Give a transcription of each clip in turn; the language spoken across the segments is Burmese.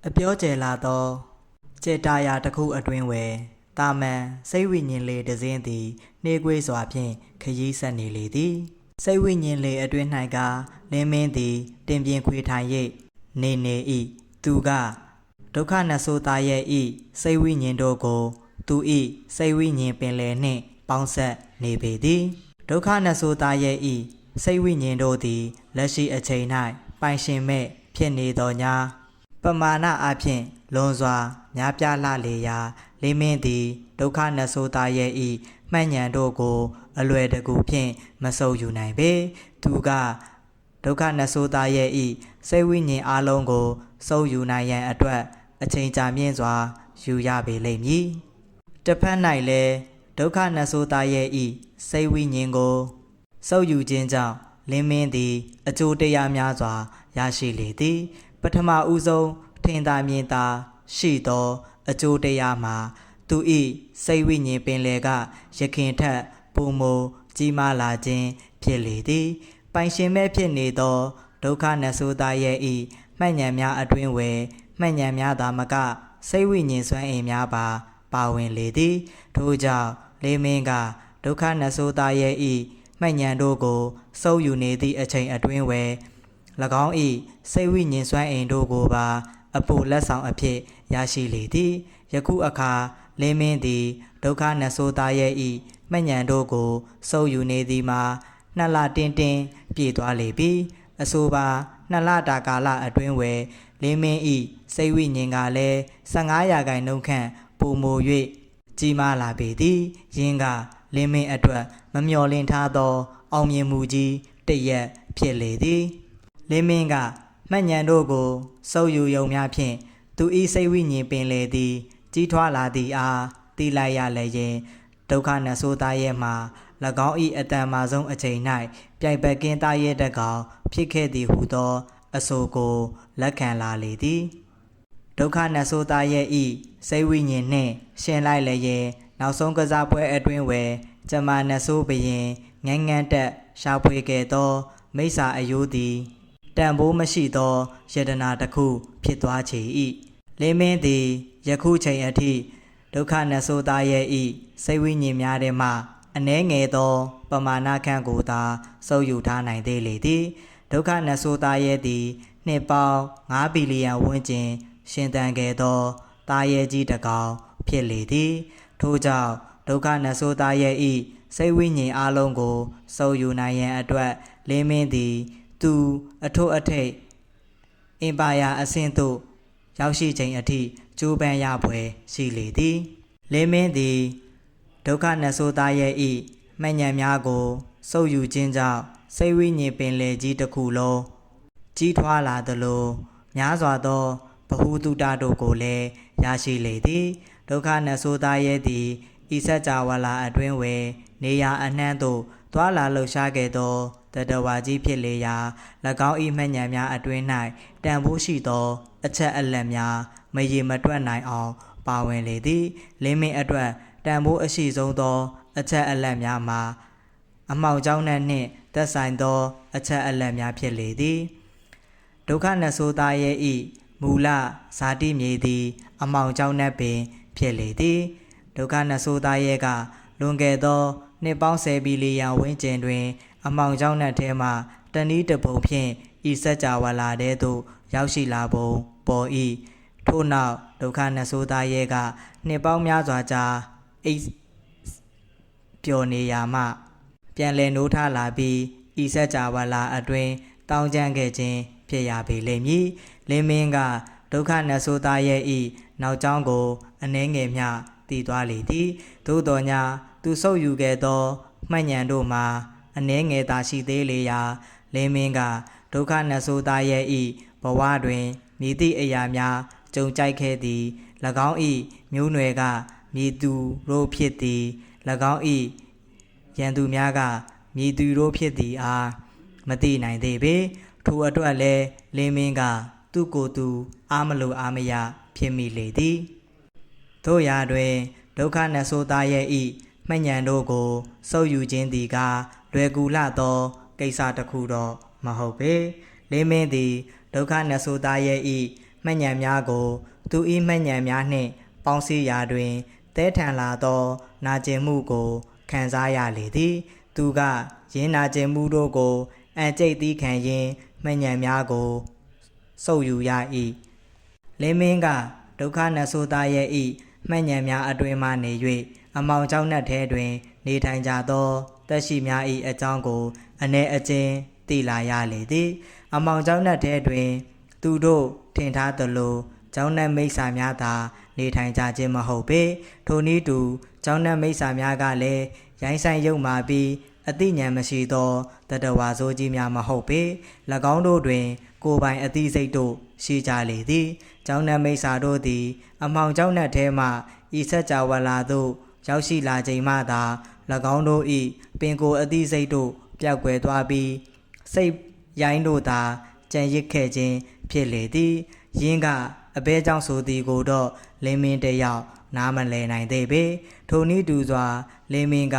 အပြောကျယ်လာသောကျေတာယာတစ်ခုအတွင်းဝယ်တာမန်စိတ်ဝိညာဉ်လေတစ်စင်းသည်နှေးကွေးစွာဖြင့်ခရီးဆက်နေလေသည်စိတ်ဝိညာဉ်လေအတွင်း၌ကလင်းမင်းသည်တင်ပြင်းခွေထိုင်၍နေ၏သူကဒုက္ခနဆိုးသားရဲ့ဤစိတ်ဝိညာဉ်တို့ကိုသူဤစိတ်ဝိညာဉ်ပင်လယ်နှင့်ပေါင်းဆက်နေပေသည်ဒုက္ခနဆိုးသားရဲ့ဤစိတ်ဝိညာဉ်တို့သည်လက်ရှိအချိန်၌ပိုင်ရှင်မဲ့ဖြစ်နေသောညာပမာဏအဖြစ်လွန်စွာများပြားလှလေရာလေးမင်းသည်ဒုက္ခနဆိုးသားရဲ့ဤမှန်ညံတို့ကိုအလွယ်တကူဖြင့်မဆုပ်ယူနိုင်ပေသူကဒုက္ခနဆိုးသားရဲ့ဤစိတ်ဝိညာဉ်အလုံးကိုစုပ်ယူနိုင်ရန်အတွက်အချိန်ကြာမြင့်စွာယူရပေလိမ့်မည်တစ်ဖက်၌လည်းဒုက္ခနဆိုးသားရဲ့ဤစိတ်ဝိညာဉ်ကိုစုပ်ယူခြင်းကြောင့်လင်းမင်းသည်အကျိုးတရားများစွာရရှိလေသည်ပထမဦးဆုံးထင်သာမြင်သာရှိသောအကျိုးတရားမှာသူ၏စိတ်ဝိညာဉ်ပင်လယ်ကယခင်ထက်ပိုမိုကြီးမားလာခြင်းဖြစ်လေသည်ပိုင်ရှင်မဲ့ဖြစ်နေသောဒုက္ခနဆိုးသားရဲ့ဤမှတ်ဉာဏ်များအတွင်းဝယ်မှတ်ဉာဏ်များသာမကစိတ်ဝိညာဉ်စွမ်းအင်များပါဝင်လေသည်ထို့ကြောင့်လေးမင်းကဒုက္ခနဆိုးသားရဲ့ဤမှတ်ဉာဏ်တို့ကိုစုပ်ယူနေသည့်အချိန်အတွင်းဝယ်၎င်း၏စိတ်ဝိညာဉ်စွမ်းအင်တို့ကိုပါအဖို့လက်ဆောင်အဖြစ်ရရှိလေသည်ယခုအခါလင်းမင်းသည်ဒုက္ခနဆိုးသားရဲ့ဤမှတ်ဉာဏ်တို့ကိုစုပ်ယူနေသည်မှာနှစ်လတင်းပြည့်သွားလေပြီအဆိုပါနှစ်လတာကာလအတွင်းဝယ်လင်းမင်းဤစိတ်ဝိညာဉ်ကလည်း15ရာခိုင်နှုန်းခန့်ပိုမို၍ကြီးမားလာပေသည်ယင်းကလင်းမင်းအတွက်မမျှော်လင့်ထားသောအောင်မြင်မှုကြီးတစ်ရက်ဖြစ်လေသည်လင်းမင်းကမှတ်ဉာဏ်တို့ကိုစုပ်ယူယုံများဖြင့်သူ၏စိတ်ဝိညာဉ်ပင်လေသည်ကြီးထွားလာသည်အားသိလိုက်ရလည်းရင်ဒုက္ခနဆိုးသားရဲ့မှာ၎င်း၏အတန်မာဆုံးအချိန်၌ပြိုင်ပတ်ကင်းသားရဲ့တက်ကောင်ဖြစ်ခဲ့သည်ဟုသောအဆိုကိုလက်ခံလာလေသည်ဒုက္ခနဆိုးသားရဲ့ဤစိတ်ဝိညာဉ်နှင့်ရှင်လိုက်လည်းရင်နောက်ဆုံးကစားပွဲအတွင်းဝယ်ကျမနဆိုးဘရင်ငန်းငန်းတက်ရှာဖွေခဲ့သောမိစ္ဆာအယိုးသည်တန်ဖိုးမရှိသောယတနာတစ်ခုဖြစ်သွားချေ၏လင်းမင်းသည်ယခုချိန်အထိဒုက္ခနဆိုးသားရဲ့ဤစိတ်ဝိညာဉ်များထဲမှအနည်းငယ်သောပမာဏခန့်ကိုသာစုပ်ယူထားနိုင်သေးလေသည်ဒုက္ခနဆိုးသားရဲ့သည်နှစ်ပေါင်း9ဘီလီယံဝန်းကျင်ရှင်သန်ခဲ့သောသားရဲကြီးတစ်ကောင်ဖြစ်လေသည်ထို့ကြောင့်ဒုက္ခနဆိုးသားရဲ့ဤစိတ်ဝိညာဉ်အလုံးကိုစုပ်ယူနိုင်ရန်အတွက်လင်းမင်းသည်သူအထွတ်အထိပ်အင်ပါယာအဆင့်သို့ရောက်ရှိချိန်အထိကြိုးပမ်းရဖွယ်ရှိလေသည်လင်းမင်းသည်ဒုက္ခနဆိုးသားရဲ့ဤမှတ်ဉာဏ်များကိုစုပ်ယူခြင်းကြောင့်စိတ်ဝိညာဉ်ပင်လေကြီးတစ်ခုလုံးကြီးထွားလာသလိုများစွာသောဗဟုသုတတို့ကိုလည်းရရှိလေသည်ဒုက္ခနဆိုးသားရဲ့သည်ဤစัจ java လာအတွင်းဝယ်နေရာအနှံ့သို့သွာလာလှုပ်ရှားခဲ့သောတတဝါကြီးဖြစ်လေရာ၎င်း၏မှတ်ဉာဏ်များအတွင်း၌တန်ဖိုးရှိသောအချက်အလက်များမရေမတွက်နိုင်အောင်ပါဝင်လေသည်လင်းမင်းအတွက်တန်ဖိုးအရှိဆုံးသောအချက်အလက်များမှာအမှောင်ကြောင်းနှင့်သက်ဆိုင်သောအချက်အလက်များဖြစ်လေသည်ဒုက္ခနဆိုးသားရဲ့ဤမူလဇာတိမြေသည်အမှောင်ကြောင်းနှင့်ပင်ဖြစ်လေသည်ဒုက္ခနဆိုးသားရဲ့ကလွန်ခဲ့သောနှစ်ပေါင်း10ဘီလီယံဝန်းကျင်တွင်အမှောင်ကြောင်းနှင့်ထဲမှတနည်းတစ်ပုံဖြင့်ဤစัจ java လာတဲ့သို့ရောက်ရှိလာပုံပေါ်၏ထို့နောက်ဒုက္ခနဆိုးသားရဲ့ကနှစ်ပေါင်းများစွာကြာအိပ်ပျော်နေရာမှပြန်လည်နိုးထလာပြီးဤစัจ java လာအတွင်းတောင်းကျမ်းခဲ့ခြင်းဖြစ်ရပေလိမ့်မည်လင်းမင်းကဒုက္ခနဆိုးသားရဲ့ဤနောက်ကြောင်းကိုအနှဲငယ်မျှတည်သွားလေသည်သို့တော်ညာသူဆုပ်ယူခဲ့သောမှတ်ဉာဏ်တို့မှာအနှဲငယ်သာရှိသေးလေရာလင်းမင်းကဒုက္ခနဆိုးသားရဲ့ဤဘဝတွင်မြည်သည့်အရာများကြုံကြိုက်ခဲ့သည်၎င်းဤမျိုးနွယ်ကမြည်သူတို့ဖြစ်သည်၎င်းဤရန်သူများကမြည်သူတို့ဖြစ်သည်အားမသိနိုင်သေးပေထိုအတွက်လည်းလင်းမင်းကသူ့ကိုယ်သူအားမလိုအားမရဖြစ်မိလေသည်တို့ရာတွင်ဒုက္ခနဆိုးသားရဲ့ဤမှတ်ဉာဏ်တို့ကိုစုပ်ယူခြင်းသည်ကလွယ်ကူလှသောကိစ္စတစ်ခုတော့မဟုတ်ပေလင်းမင်းသည်ဒုက္ခနဆိုးသားရဲ့ဤ မှတ်ဉဏ်များကိုသူ၏မှတ်ဉဏ်များနှင့်ပေါင်းစည်းရာတွင်တဲထန်လာသောနာကျင်မှုကိုခံစားရလေသည်သူကယင်းနာကျင်မှုတို့ကိုအံကျိတ်သီးခံရင်းမှတ်ဉဏ်များကိုစုပ်ယူရ၏လင်းမင်းကဒုက္ခနဆိုသားရဲ့၏မှတ်ဉဏ်များအတွင်မှနေ၍အမောင်ကျောင်းနှက်ထဲတွင်နေထိုင်ကြသောတက်ရှိများ၏အကြောင်းကိုအ내အကျဉ်းသိလာရလေသည်အမောင်ကျောင်းနှက်ထဲတွင်သူတို့ထင်ထားသလိုကျောင်းနှက်မိစ္ဆာများသာနေထိုင်ကြခြင်းမဟုတ်ပေထိုနည်းတူကျောင်းနှက်မိစ္ဆာများကလည်းရိုင်းဆိုင်ရုပ်မာပြီးအသိဉာဏ်မရှိသောတတဝါဆိုးကြီးများမဟုတ်ပေ၎င်းတို့တွင်ကိုယ်ပိုင်အသိစိတ်တို့ရှိကြလေသည်ကျောင်းနှက်မိစ္ဆာတို့သည်အမောင်ကျောင်းနှက်ထဲမှဤဆက်ကြဝဠာသို့ရောက်ရှိလာချိန်မှသာ၎င်းတို့၏ပင်ကိုယ်အသိစိတ်တို့ပျောက်ကွယ်သွားပြီးစိတ်ရိုင်းတို့သာကြံရစ်ခဲ့ခြင်းဖြစ်လေသည်ယင်းကအဘဲကြောင့်ဆိုသည်ကိုတော့လင်းမင်းတယောက်နားမလည်နိုင်သေးပေထိုနည်းတူစွာလင်းမင်းက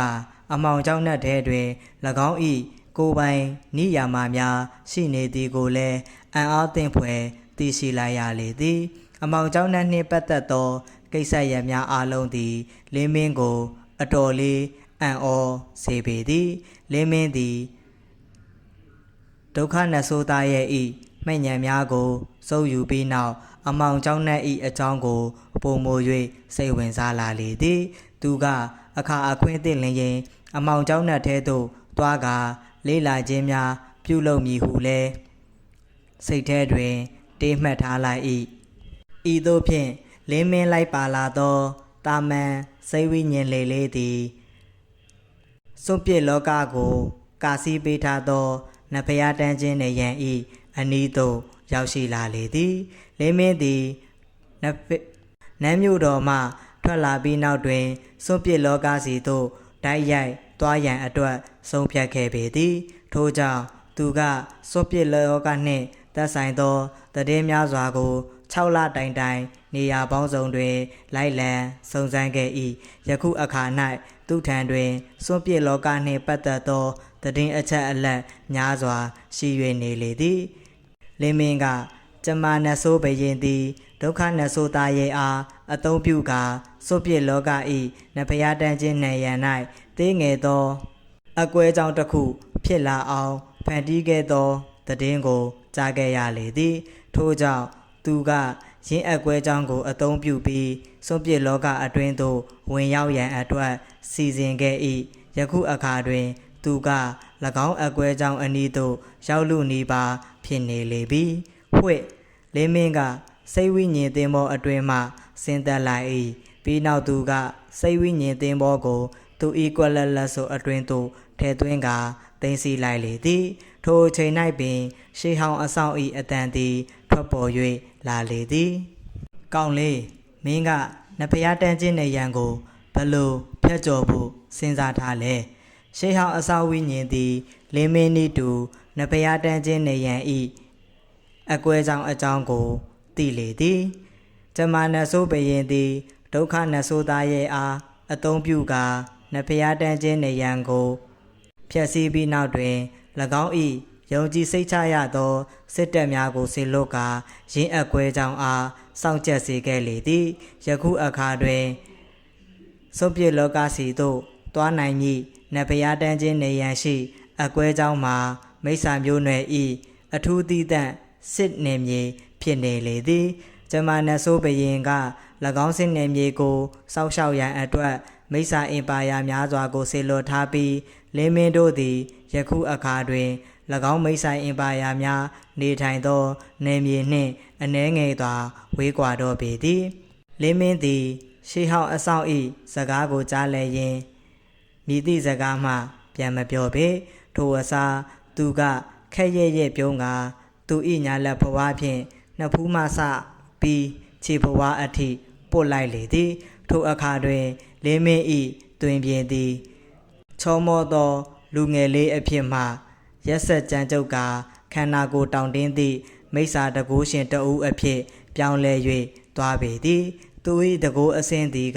အမောင်ကျောင်းနှက်ထဲတွင်၎င်း၏ကိုယ်ပိုင်နိယာမများရှိနေသည်ကိုလည်းအံ့အားသင့်ဖွယ်သိရှိလိုက်ရလေသည်အမောင်ကျောင်းနှက်နှင့်ပတ်သက်သောကိစ္စရပ်များအလုံးသည်လင်းမင်းကိုအတော်လေးအံ့ဩစေပေသည်လင်းမင်းသည်ဒုက္ခနဆိုးသားရဲ့၏မှတ်ဉဏ်များကိုစုပ်ယူပြီးနောက်အမောင်ကျောင်းနှက်၏အကြောင်းကိုပုံမို၍စိတ်ဝင်စားလာလေသည်သူကအခါအခွင့်သင့်လျင်အမောင်ကျောင်းနှက်ထဲသို့တွားကာလေးလာခြင်းများပြုလုပ်မည်ဟုလည်းစိတ်ထဲတွင်တေးမှတ်ထားလိုက်၏ဤသို့ဖြင့်လင်းမင်းလိုက်ပါလာသောတာမန်စိတ်ဝိညာဉ်လေးသည်စွန့်ပစ်လောကကိုကာစီးပေးထားသောနဖျားတန်းခြင်းနေရန်ဤအနီးသို့ရောက်ရှိလာလေသည်လင်းမင်းသည်နန်းမြို့တော်မှထွက်လာပြီးနောက်တွင်စွန့်ပစ်လောကစီသို့တိုက်ရိုက်သွားရန်အတွက်ဆုံးဖြတ်ခဲ့ပေသည်ထို့ကြောင့်သူကစွန့်ပစ်လောကနှင့်သက်ဆိုင်သောသတင်းများစွာကို6လတိုင်နေရာပေါင်းစုံတွင်လိုက်လံစုံစမ်းခဲ့၏ယခုအခါ၌သူထံတွင်စွန့်ပစ်လောကနှင့်ပတ်သက်သောသတင်းအချက်အလက်များစွာရှိ၍နေလေသည်လင်းမင်းကကျမနတ်ဆိုးဘရင်သည်ဒုက္ခနတ်ဆိုးသားရဲ့အားအသုံးပြုကာစွန့်ပစ်လောက၏နဖျားတန်းခြင်းနံရံ၌သေးငယ်သောအကွဲကြောင့်တစ်ခုဖြစ်လာအောင်ဖန်တီးခဲ့သောသတင်းကိုကြားခဲ့ရလေသည်ထို့ကြောင့်သူကရင်းအကွဲကြောင့်ကိုအသုံးပြုပြီးစွန့်ပစ်လောကအတွင်းသို့ဝင်ရောက်ရန်အတွက်စီစဉ်ခဲ့၏ယခုအခါတွင်သူက၎င်းအကွဲကြောင့်အနီးသို့ရောက်လူနီးပါဖြစ်နေလေပြီဖွင့်လင်းမင်းကစိတ်ဝိညာဉ်သင်္ဘောအတွင်းမှဆင်းသက်လိုက်၏ပြီးနောက်သူကစိတ်ဝိညာဉ်သင်္ဘောကိုသူ၏ကွက်လက်လက်ဆိုအတွင်းသို့ထဲသွင်းကာသိမ်းဆည်းလိုက်လေသည်ထိုအချိန်၌ပင်ရှေးဟောင်းအဆောင်၏အတန်သည်ထွက်ပေါ်၍လာလေသည်ကောင်းလေးမင်းကနဖျားတန်းခြင်းနေရန်ကိုဘလို့ဖျက်ကျော်ဖို့စဉ်းစားထားလဲရှေးဟောင်းအဆောင်ဝိညာဉ်သည်လင်းမင်းဤတူနဖျားတန်းခြင်းနေရန်၏အကွဲကြောင့်အကြောင်းကိုသိလေသည်ကျမနတ်ဆိုးဘရင်သည်ဒုက္ခနတ်ဆိုးသားရဲ့အားအသုံးပြုကာနဖျားတန်းခြင်းနေရန်ကိုဖျက်ဆီးပြီးနောက်တွင်၎င်း၏ယုံကြည်စိတ်ချရသောစစ်တပ်များကိုဆေလွတ်ကာရင်းအကွဲကြောင့်အားစောင့်ကြက်စေခဲ့လေသည်ယခုအခါတွင်စွန့်ပစ်လောကစီသို့သွားနိုင်မည်နဖျားတန်းခြင်းနေရန်ရှိအကွဲကြောင့်မှာမိစ္ဆာမျိုးနွယ်၏အထူးသီးသန့်စစ်နေမြေဖြစ်နေလေသည်ကျမနတ်ဆိုးဘရင်က၎င်းစစ်နေမြေကိုစောက်ရှောက်ရန်အတွက်မိစ္ဆာအင်ပါယာများစွာကိုဆေလွတ်ထားပြီးလင်းမင်းတို့သည်ယခုအခါတွင်၎င်းမိစ္ဆာအင်ပါယာများနေထိုင်သောနေမြေနှင့်အနှဲငယ်သာဝေးကွာတော့ပေသည်လင်းမင်းသည်ရှေးဟောင်းအဆောင်၏စကားကိုကြားလည်ရင်းမိသည့်စကားမှပြန်မပြောပေထိုအစားသူကခက်ရဲ့ပြုံးကသူ၏ညာလက်ဘဝဖြင့်နှစ်ဖူးမှစပြီးခြေဘဝအထိပို့လိုက်လေသည်ထိုအခါတွင်လင်းမင်း၏တွင်ပြင်သည်ချောမောသောလူငယ်လေးအဖြစ်မှရက်ဆက်ကြမ်းကြုတ်ကာခန္ဓာကိုယ်တောင့်တင်းသည့်မိစ္ဆာတကိုးရှင်တဦးအဖြစ်ပြောင်းလဲ၍သွားပေသည်သူ၏တကိုးအဆင့်သည်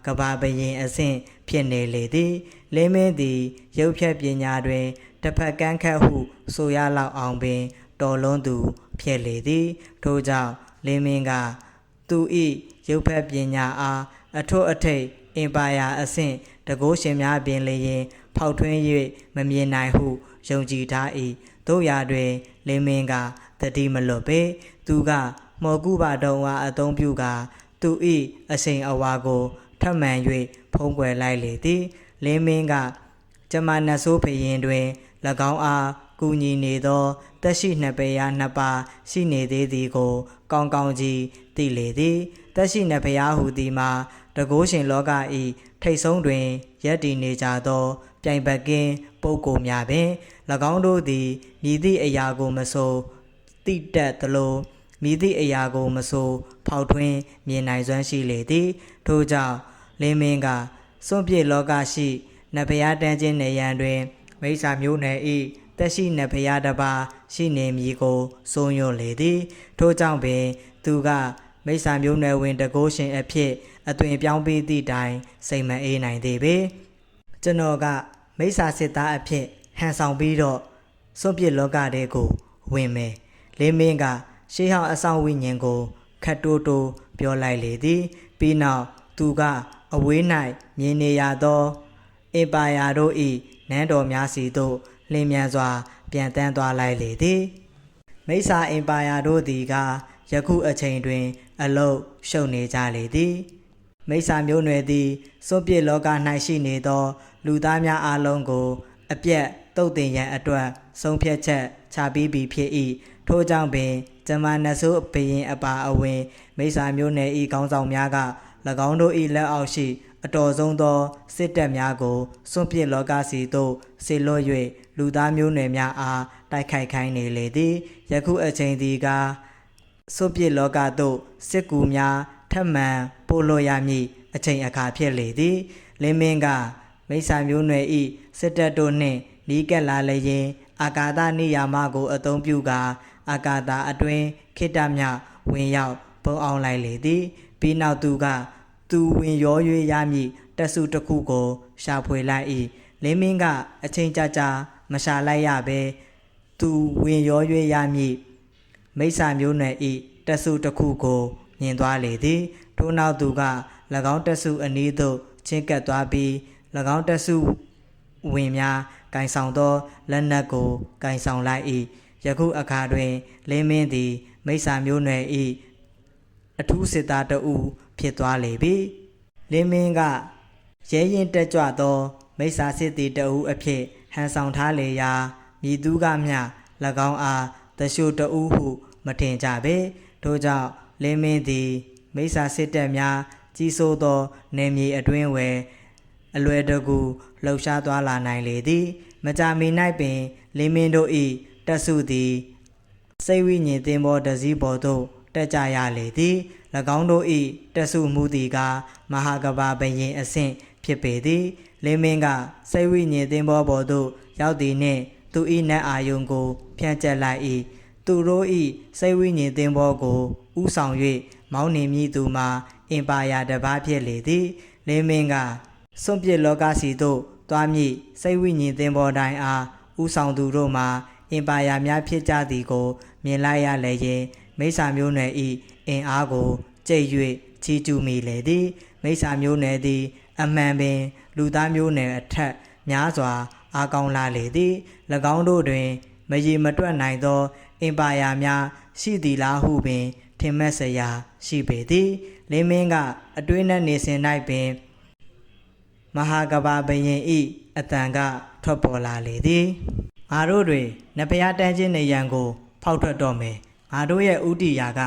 ကဘာဘရင်အဆင့်ဖြစ်နေလေသည်လင်းမင်းသည်ရုပ်ဖြတ်ပညာတွင်တစ်ဖက်ကန်းခတ်ဟုဆိုရလောက်အောင်ပင်တော်လွန်းသူဖြစ်လေသည်ထို့ကြောင့် လင်းမင်းကသူဤရုပ်ဖက်ပညာအားအထွတ်အထိပ်အင်ပါယာအဆင့်တကုရှင်များပင်လျင်ဖောက်ထွင်း၍မမြင်နိုင်ဟုယုံကြည်ထား၏တို့ရာတွင်လင်းမင်းကတတိမလွတ်ပေသူကမော်ကူပါတုံအားအသုံးပြုကာသူဤအစိမ်အဝါကိုထပ်မံ၍ဖုံးကွယ်လိုက်လေသည်လင်းမင်းကကျမနတ်ဆိုးဖရင်တွင်၎င်းအားကူညီနေသောတက်ရှိနှစ်ပေရာနှစ်ပါးရှိနေသေးသည်ကိုကောင်းကောင်းကြီးသိလေသည်တက်ရှိနှစ်ဖျားဟူသည်မှာတကုရှင်လောက၏ထိတ်ဆုံးတွင်ရပ်တည်နေကြသောပြိုင်ဘက်ကင်းပုဂ္ဂိုလ်များပင်၎င်းတို့သည်မြည်သည့်အရာကိုမဆိုတိတက်သလိုမြည်သည့်အရာကိုမဆိုဖောက်ထွင်းမြင်နိုင်စွမ်းရှိလေသည်ထို့ကြောင့်လင်းမင်းကစွန့်ပစ်လောကရှိနတ်ဖျားတန်းခြင်းနေရန်တွင်မိစ္ဆာမျိုးနယ်၏တက်ရှိနတ်ဖျားတစ်ပါးရှိနေမည်ကိုစိုးရွံ့လေသည်ထို့ကြောင့်ပင်သူကမိစ္ဆာမျိုးနယ်ဝင်တကုရှင်အဖြစ်အသွင်ပြောင်းပြီးသည့်တိုင်စိတ်မအေးနိုင်သေးပေကျွန်တော်ကမိစ္ဆာစစ်သားအဖြစ်ဟန်ဆောင်ပြီးတော့စွန့်ပစ်လောကတဲကိုဝင်မယ်လင်းမင်းကရှေးဟောင်းအဆောင်ဝိညာဉ်ကိုခတ်တိုးတိုးပြောလိုက်လေသည်ပြီးနောက်သူကအဝေး၌မြင်နေရသောအင်ပါယာတို့၏နန်းတော်များစီသို့လင်းမြန်စွာပြန်တန်းသွားလိုက်လေသည်မိစ္ဆာအင်ပါယာတို့သည်ကယခုအချိန်တွင်အလုတ်ရှုပ်နေကြလေသည်မိစ္ဆာမျိုးနွယ်သည်စွန့်ပစ်လောက၌ရှိနေသောလူသားများအားလုံးကိုအပြတ်တုတ်တင်ရန်အတွက်ဆုံးဖြတ်ချက်ချပြီးပြီဖြစ်၏ထို့ကြောင့်ပင်ကျမနတ်ဆိုးဘရင်အပါအဝင်မိစ္ဆာမျိုးနယ်၏ခေါင်းဆောင်များက၎င်းတို့၏လက်အောက်ရှိအတော်ဆုံးသောစစ်တပ်များကိုစွန့်ပစ်လောကစီသို့ဆေလွတ်၍လူသားမျိုးနွယ်များအားတိုက်ခိုက်ခိုင်းနေလေသည်ယခုအချိန်သည်ကစွန့်ပစ်လောကသို့စစ်ကူများထပ်မံပို့လို့ရမည့်အချိန်အခါဖြစ်လေသည်လင်းမင်းကမိစ္ဆာမျိုးနွယ်၏စစ်တပ်တို့နှင့်နီးကပ်လာလျင်အာကာသနိယာမကိုအသုံးပြုကာအာကာသအတွင်းခိတ္တမြဝင်ရောက်ပုံအောင်လိုက်လေသည်ပြီးနောက်သူဝင်ရော၍ရမည့်တက်စုတစ်ခုကိုရှာဖွေလိုက်၏လင်းမင်းကအချိန်ကြာမရှာလိုက်ရဘဲသူဝင်ရော၍ရမည့်မိစ္ဆာမျိုးနွယ်၏တက်စုတစ်ခုကိုမြင်သွားလေသည်ထို့နောက်သူက၎င်းတက်စုအနီးသို့ချင်းကပ်သွားပြီး၎င်းတက်စုဝင်များကင်ဆောင်သောလက်နက်ကိုကင်ဆောင်လိုက်၏ယခုအခါတွင်လင်းမင်းသည်မိစ္ဆာမျိုးနွယ်၏အထူးစစ်သားတဦးဖြစ်သွားလေပြီလင်းမင်းကရဲရင်တက်ကြွသောမိစ္ဆာစစ်သည်တဦးအဖြစ်ဟန်ဆောင်ထားလေရာမြည်သူကမျှ၎င်းအားတရှို့တဦးဟုမထင်ကြပေထို့ကြောင့်လင်းမင်းသည်မိစ္ဆာစစ်တပ်များကြီးစိုးသောနေမြေအတွင်းဝယ်အလွယ်တကူလှုပ်ရှားသွားလာနိုင်လေသည်မကြာမီ၌ပင်လင်းမင်းတို့၏တက်စုသည်စိတ်ဝိညာဉ်သင်္ဘောတစည်းပေါ်သို့တက်ကြရလေသည်၎င်းတို့၏တက်စုမှုသည်ကမဟာကဘာဘယင်အဆင့်ဖြစ်ပေသည်လင်းမင်းကစိတ်ဝိညာဉ်သင်္ဘောပေါ်သို့ရောက်သည်နှင့်သူ၏နတ်အာယုံကိုဖြန့်ကျက်လိုက်၏သူတို့၏စိတ်ဝိညာဉ်သင်္ဘောကိုဥဆောင်၍မောင်းနေမည်သူမှာအင်ပါယာတစ်ပါးဖြစ်လေသည်လင်းမင်းကစွန့်ပစ်လောကစီသို့သွားမည်စိတ်ဝိညာဉ်သင်္ဘောတိုင်းအားဥဆောင်သူတို့မှာအင်ပါယာများဖြစ်ကြသည်ကိုမြင်လိုက်ရလေရင်မိစ္ဆာမျိုးနွယ်၏အင်အားကိုကြိတ်၍ချီးကျူးမိလေသည်မိစ္ဆာမျိုးနွယ်သည်အမှန်ပင်လူသားမျိုးနွယ်အထက်များစွာအားကောင်းလာလေသည်၎င်းတို့တွင်မရေမတွက်နိုင်သောအင်ပါယာများရှိသည်လားဟုပင်ထင်မှတ်စရာရှိပေသည်လင်းမင်းကအတွင်းနဲ့နေစဉ်၌ပင်မဟာကဘာဘယင်၏အတန်ကထွက်ပေါ်လာလေသည်ငါတို့တွင်နဖျားတန်းခြင်းနေရန်ကိုဖောက်ထွက်တော့မယ်ငါတို့ရဲ့ဥတီယာက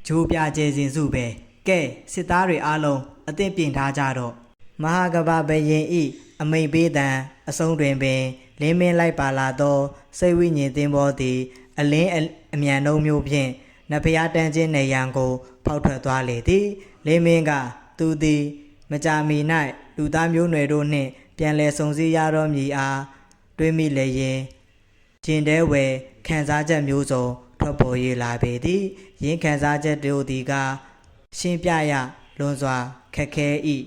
ဂျိုးပြကျဲစဉ်စုပဲကဲစစ်သားတွေအားလုံးအသင့်ပြင်ထားကြတော့မဟာကဘာဘယင်၏အမိန်ပေးသံအဆုံးတွင်ပင်လင်းမင်းလိုက်ပါလာသောစိတ်ဝိညာဉ်သင်္ဘောသည်အလင်းအမြန်နှုံးမျိုးဖြင့်နဖျားတန်းခြင်းနေရန်ကိုဖောက်ထွက်သွားလေသည်လင်းမင်းကသူသည်မကြာမီ၌လူသားမျိုးနွယ်တို့နှင့်ပြန်လည်ဆုံစည်းရတော်မူအားတွေးမိလေရင်ကျင်တဲဝယ်ခံစားချက်မျိုးစုံထွက်ပေါ်ရလာပေသည်ယင်းခံစားချက်တို့သည်ကရှင်းပြရလွန်စွာခက်ခဲ၏